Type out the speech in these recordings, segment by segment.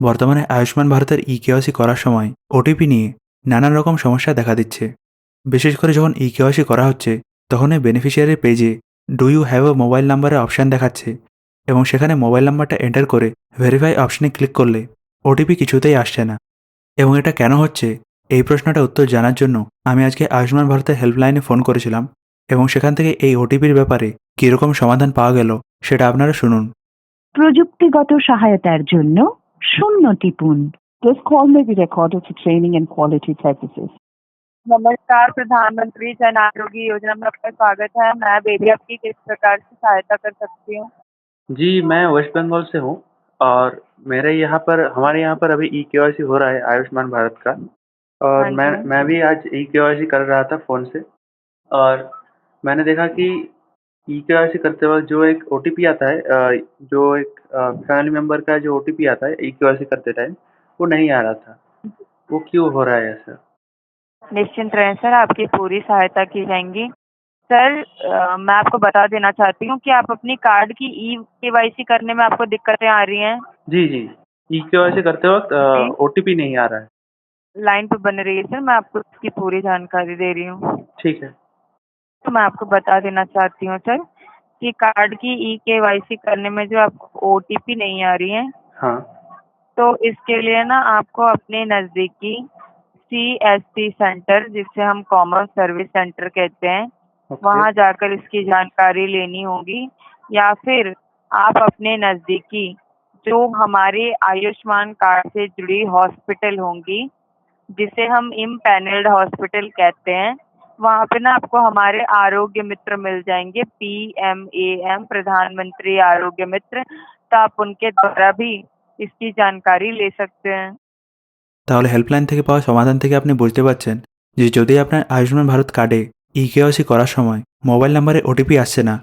বর্তমানে আয়ুষ্মান ভারতের ই-কেওয়াইসি করার সময় ওটিপি নিয়ে নানান রকম সমস্যা দেখা দিচ্ছে। বিশেষ করে যখন ই-কেওয়াইসি করা হচ্ছে, তখন এই বেনিফিশিয়ারির পেজে do you have a mobile নাম্বারের অপশান দেখাচ্ছে এবং সেখানে মোবাইল নাম্বারটা এন্টার করে ভেরিফাই অপশনে ক্লিক করলে ওটিপি কিছুতেই আসছে না। এবং এটা কেন হচ্ছে, এই প্রশ্নটার উত্তর জানার জন্য আমি আজকে আয়ুষ্মান ভারতের হেল্পলাইনে ফোন করেছিলাম এবং সেখান থেকে এই ওটিপির ব্যাপারে কীরকম সমাধান পাওয়া গেল সেটা আপনারা শুনুন। প্রযুক্তিগত সহায়তার জন্য 0 টিপুন। This call may be recorded for training and quality purposes. नमस्कार, प्रधानमंत्री जन आरोग्य योजना में आपका स्वागत है। मैं बेबी आपकी किस प्रकार से सहायता कर सकती हूँ? जी, मैं वेस्ट बंगाल से हूँ और हमारे यहाँ पर अभी ई-केवाईसी हो रहा है आयुष्मान भारत का। और हाँ जी। मैं भी आज ई-केवाईसी कर रहा था फ़ोन से और मैंने देखा कि ई-केवाईसी करते वक़्त जो एक ओटीपी आता है, जो एक फैमिली मेंबर का जो ओटीपी आता है ई-केवाईसी करते टाइम, वो नहीं आ रहा था। वो क्यों हो रहा है ऐसा? निश्चिंत रहें सर, आपकी पूरी सहायता की जाएगी। सर, मैं आपको बता देना चाहती हूँ कि आप अपनी कार्ड की ई-केवाईसी करने में आपको दिक्कतें आ रही हैं। जी, जी। ई-केवाईसी करते वक़्त जी। ओटीपी नहीं आ रहा है। लाइन पे बने रहिए सर, मैं आपको इसकी पूरी जानकारी दे रही हूँ। ठीक है। तो मैं आपको बता देना चाहती हूँ सर कि कार्ड की ई-केवाईसी करने में जो आपको ओटीपी नहीं आ रही है, हाँ। तो इसके लिए ना आपको अपने नज़दीकी सीएससी सेंटर, जिसे हम कॉमन सर्विस सेंटर कहते हैं, ओके। वहाँ जाकर इसकी जानकारी लेनी होगी, या फिर आप अपने नज़दीकी जो हमारे आयुष्मान कार्ड से जुड़ी हॉस्पिटल होंगी, जिसे हम इम्पैनल्ड हॉस्पिटल कहते हैं, वहाँ पे ना आपको हमारे आरोग्य मित्र मिल जाएंगे, PMAM, प्रधानमंत्री आरोग्य मित्र। तो आप उनके द्वारा भी इसकी जानकारी ले सकते हैं। তাহলে হেল্পলাইন থেকে পাওয়া সমাধান থেকে আপনি বুঝতে পারছেন যে যদি আপনার আয়ুষ্মান ভারত কার্ডে ই-কেওয়াইসি করার সময় মোবাইল নাম্বারে ওটিপি আসছে না,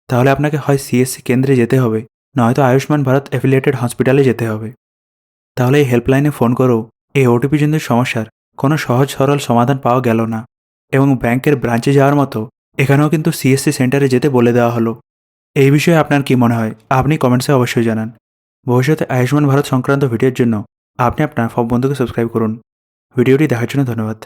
তাহলে আপনাকে হয় সিএসসি কেন্দ্রে যেতে হবে, নয়তো আয়ুষ্মান ভারত অ্যাফিলিয়েটেড হসপিটালে যেতে হবে। তাহলে এই হেল্পলাইনে ফোন করেও এই ওটিপিজনিত সমস্যার কোনো সহজ সরল সমাধান পাওয়া গেল না এবং ব্যাংকের ব্রাঞ্চে যাওয়ার মতো এখানেও কিন্তু সিএসসি সেন্টারে যেতে বলে দেওয়া হলো। এই বিষয়ে আপনার কি মনে হয় আপনি কমেন্টসে অবশ্যই জানান। ভবিষ্যতে আয়ুষ্মান ভারত সংক্রান্ত ভিডিওর জন্য আপনি আপনার সব বন্ধুকে সাবস্ক্রাইব করুন। ভিডিওটি দেখার জন্য ধন্যবাদ।